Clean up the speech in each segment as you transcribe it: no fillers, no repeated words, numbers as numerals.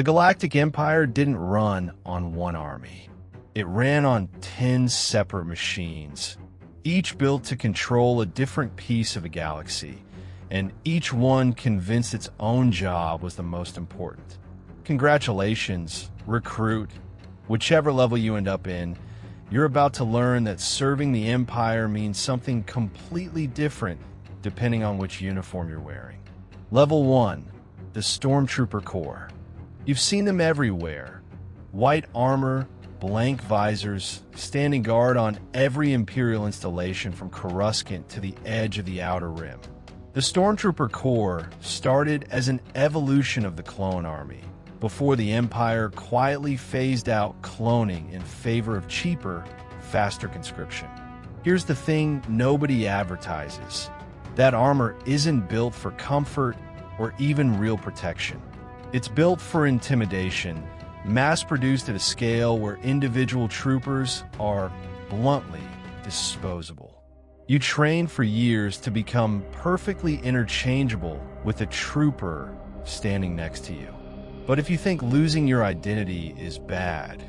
The Galactic Empire didn't run on one army. It ran on 10 separate machines, each built to control a different piece of a galaxy, and each one convinced its own job was the most important. Congratulations, recruit. Whichever level you end up in, you're about to learn that serving the Empire means something completely different depending on which uniform you're wearing. Level 1, the Stormtrooper Corps. You've seen them everywhere. White armor, blank visors, standing guard on every Imperial installation from Coruscant to the edge of the Outer Rim. The Stormtrooper Corps started as an evolution of the clone army, before the Empire quietly phased out cloning in favor of cheaper, faster conscription. Here's the thing nobody advertises. That armor isn't built for comfort or even real protection. It's built for intimidation, mass-produced at a scale where individual troopers are, bluntly, disposable. You train for years to become perfectly interchangeable with a trooper standing next to you. But if you think losing your identity is bad,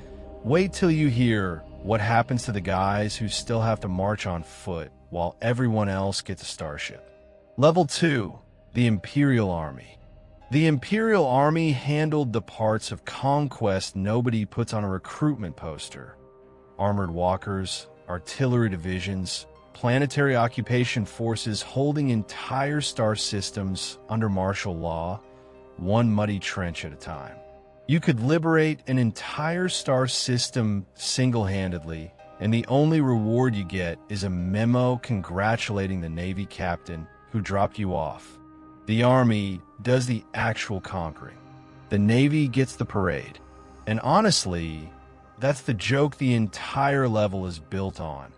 wait till you hear what happens to the guys who still have to march on foot while everyone else gets a starship. Level 2, the Imperial Army. The Imperial Army handled the parts of conquest nobody puts on a recruitment poster. Armored walkers, artillery divisions, planetary occupation forces holding entire star systems under martial law, one muddy trench at a time. You could liberate an entire star system single-handedly, and the only reward you get is a memo congratulating the Navy captain who dropped you off. The Army does the actual conquering. The Navy gets the parade. And honestly, that's the joke the entire level is built on.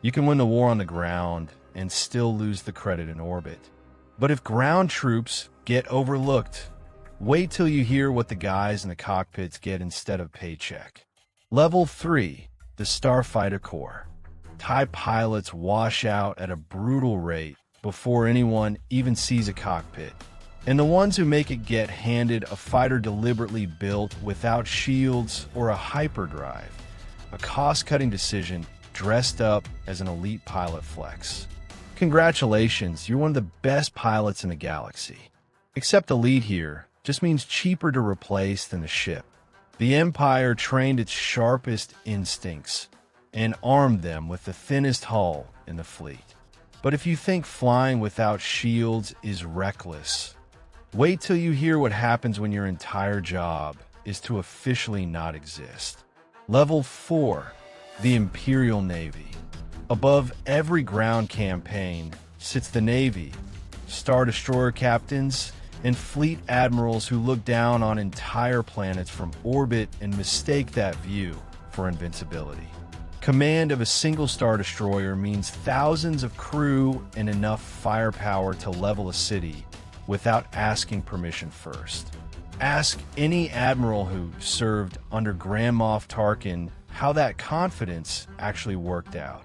You can win the war on the ground and still lose the credit in orbit. But if ground troops get overlooked, wait till you hear what the guys in the cockpits get instead of paycheck. Level 3, the Starfighter Corps. TIE pilots wash out at a brutal rate before anyone even sees a cockpit. And the ones who make it get handed a fighter deliberately built without shields or a hyperdrive, a cost-cutting decision dressed up as an elite pilot flex. Congratulations, you're one of the best pilots in the galaxy. Except elite here just means cheaper to replace than the ship. The Empire trained its sharpest instincts and armed them with the thinnest hull in the fleet. But if you think flying without shields is reckless, wait till you hear what happens when your entire job is to officially not exist. Level 4, the Imperial Navy. Above every ground campaign sits the Navy, Star Destroyer captains, and fleet admirals who look down on entire planets from orbit and mistake that view for invincibility. Command of a single Star Destroyer means thousands of crew and enough firepower to level a city without asking permission first. Ask any admiral who served under Grand Moff Tarkin how that confidence actually worked out.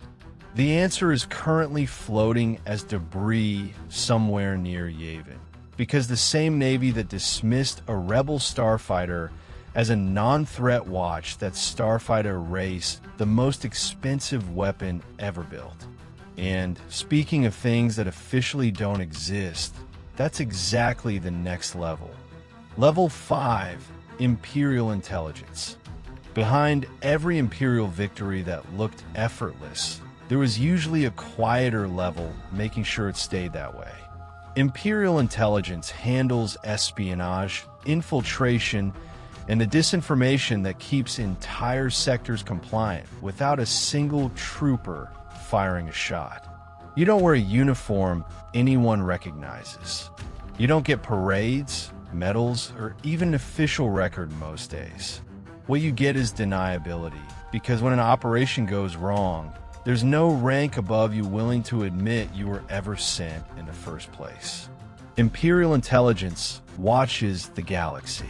The answer is currently floating as debris somewhere near Yavin, because the same Navy that dismissed a rebel starfighter as a non-threat watch that Starfighter race the most expensive weapon ever built. And speaking of things that officially don't exist, that's exactly the next level. Level 5, Imperial Intelligence. Behind every Imperial victory that looked effortless, there was usually a quieter level making sure it stayed that way. Imperial Intelligence handles espionage, infiltration, and the disinformation that keeps entire sectors compliant without a single trooper firing a shot. You don't wear a uniform anyone recognizes. You don't get parades, medals, or even an official record most days. What you get is deniability, because when an operation goes wrong, there's no rank above you willing to admit you were ever sent in the first place. Imperial Intelligence watches the galaxy.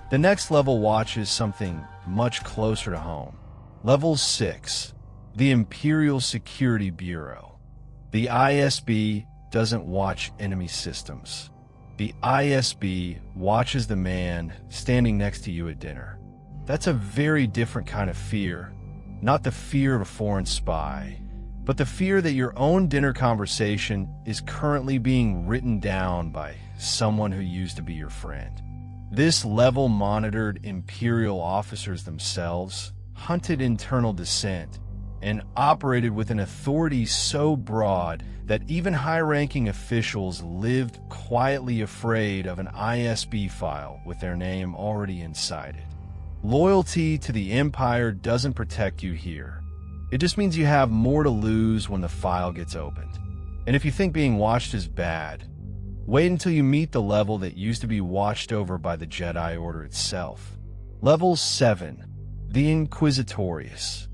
The next level watches something much closer to home. Level 6, the Imperial Security Bureau. The ISB doesn't watch enemy systems. The ISB watches the man standing next to you at dinner. That's a very different kind of fear. Not the fear of a foreign spy, but the fear that your own dinner conversation is currently being written down by someone who used to be your friend. This level monitored Imperial officers themselves, hunted internal dissent, and operated with an authority so broad that even high-ranking officials lived quietly afraid of an ISB file with their name already inside it. Loyalty to the Empire doesn't protect you here. It just means you have more to lose when the file gets opened. And if you think being watched is bad, wait until you meet the level that used to be watched over by the Jedi Order itself. Level 7, the Inquisitorius.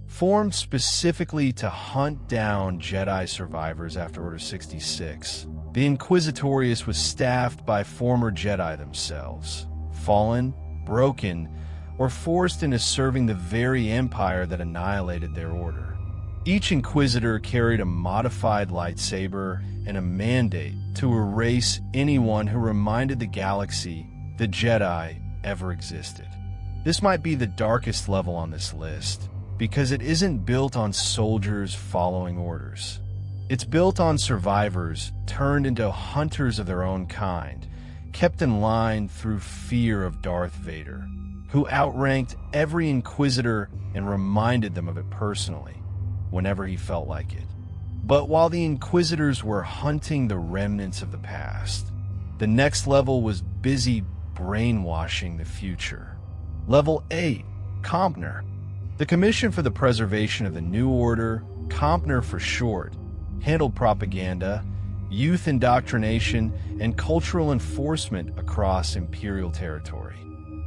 Formed specifically to hunt down Jedi survivors after Order 66, the Inquisitorius was staffed by former Jedi themselves, fallen, broken, or forced into serving the very empire that annihilated their order. Each Inquisitor carried a modified lightsaber and a mandate to erase anyone who reminded the galaxy the Jedi ever existed. This might be the darkest level on this list, because it isn't built on soldiers following orders. It's built on survivors turned into hunters of their own kind, kept in line through fear of Darth Vader, who outranked every Inquisitor and reminded them of it personally, whenever he felt like it. But while the Inquisitors were hunting the remnants of the past, the next level was busy brainwashing the future. Level 8, COMPNOR. The Commission for the Preservation of the New Order, COMPNOR for short, handled propaganda, youth indoctrination, and cultural enforcement across Imperial territory.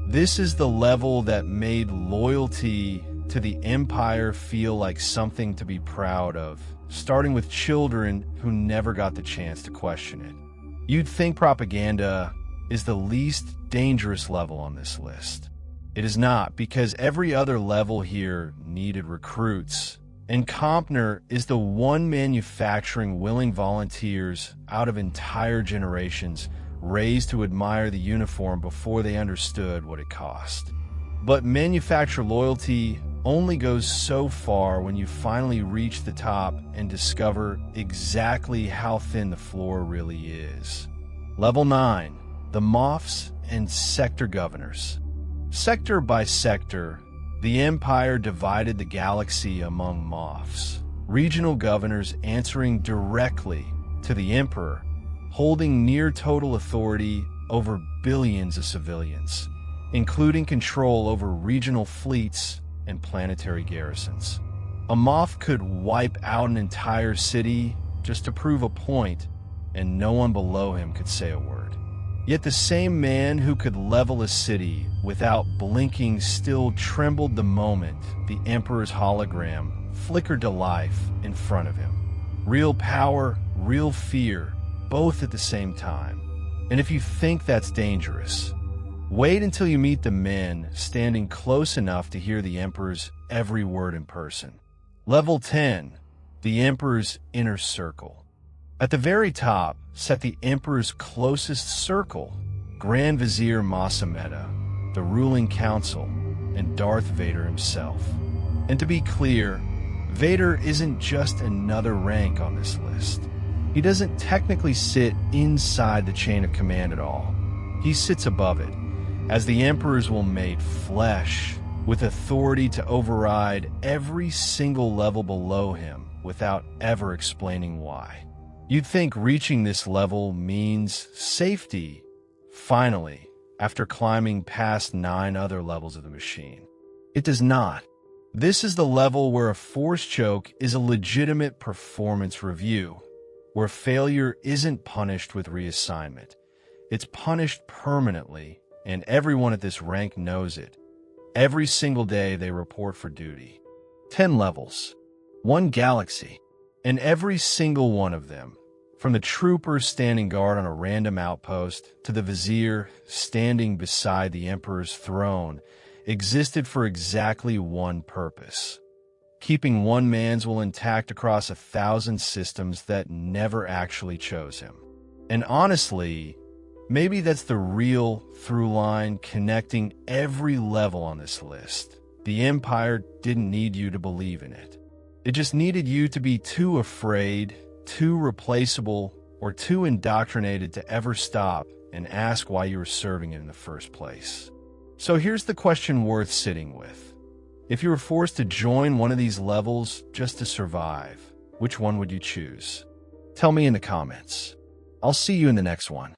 This is the level that made loyalty to the Empire feel like something to be proud of, starting with children who never got the chance to question it. You'd think propaganda is the least dangerous level on this list. It is not, because every other level here needed recruits, and COMPNOR is the one manufacturing willing volunteers out of entire generations raised to admire the uniform before they understood what it cost. But manufacturer loyalty only goes so far when you finally reach the top and discover exactly how thin the floor really is. Level 9, the Moffs and Sector Governors. Sector by sector, the Empire divided the galaxy among Moffs, regional governors answering directly to the Emperor, holding near total authority over billions of civilians, including control over regional fleets and planetary garrisons. A Moff could wipe out an entire city just to prove a point, and no one below him could say a word. Yet the same man who could level a city without blinking still trembled the moment the Emperor's hologram flickered to life in front of him. Real power, real fear, both at the same time. And if you think that's dangerous, wait until you meet the men standing close enough to hear the Emperor's every word in person. Level 10, the Emperor's Inner Circle. At the very top sat the Emperor's closest circle, Grand Vizier Masameda, the ruling council, and Darth Vader himself. And to be clear, Vader isn't just another rank on this list. He doesn't technically sit inside the chain of command at all. He sits above it, as the Emperors will made flesh, with authority to override every single level below him without ever explaining why. You'd think reaching this level means safety, finally, after climbing past 9 other levels of the machine. It does not. This is the level where a force choke is a legitimate performance review, where failure isn't punished with reassignment. It's punished permanently, and everyone at this rank knows it. Every single day they report for duty. 10 levels, 1 galaxy. And every single one of them, from the trooper standing guard on a random outpost to the vizier standing beside the Emperor's throne, existed for exactly one purpose: keeping one man's will intact across 1,000 systems that never actually chose him. And honestly, Maybe that's the real through line connecting every level on this list. The Empire didn't need you to believe in it. It just needed you to be too afraid, too replaceable, or too indoctrinated to ever stop and ask why you were serving it in the first place. So here's the question worth sitting with. If you were forced to join one of these levels just to survive, which one would you choose? Tell me in the comments. I'll see you in the next one.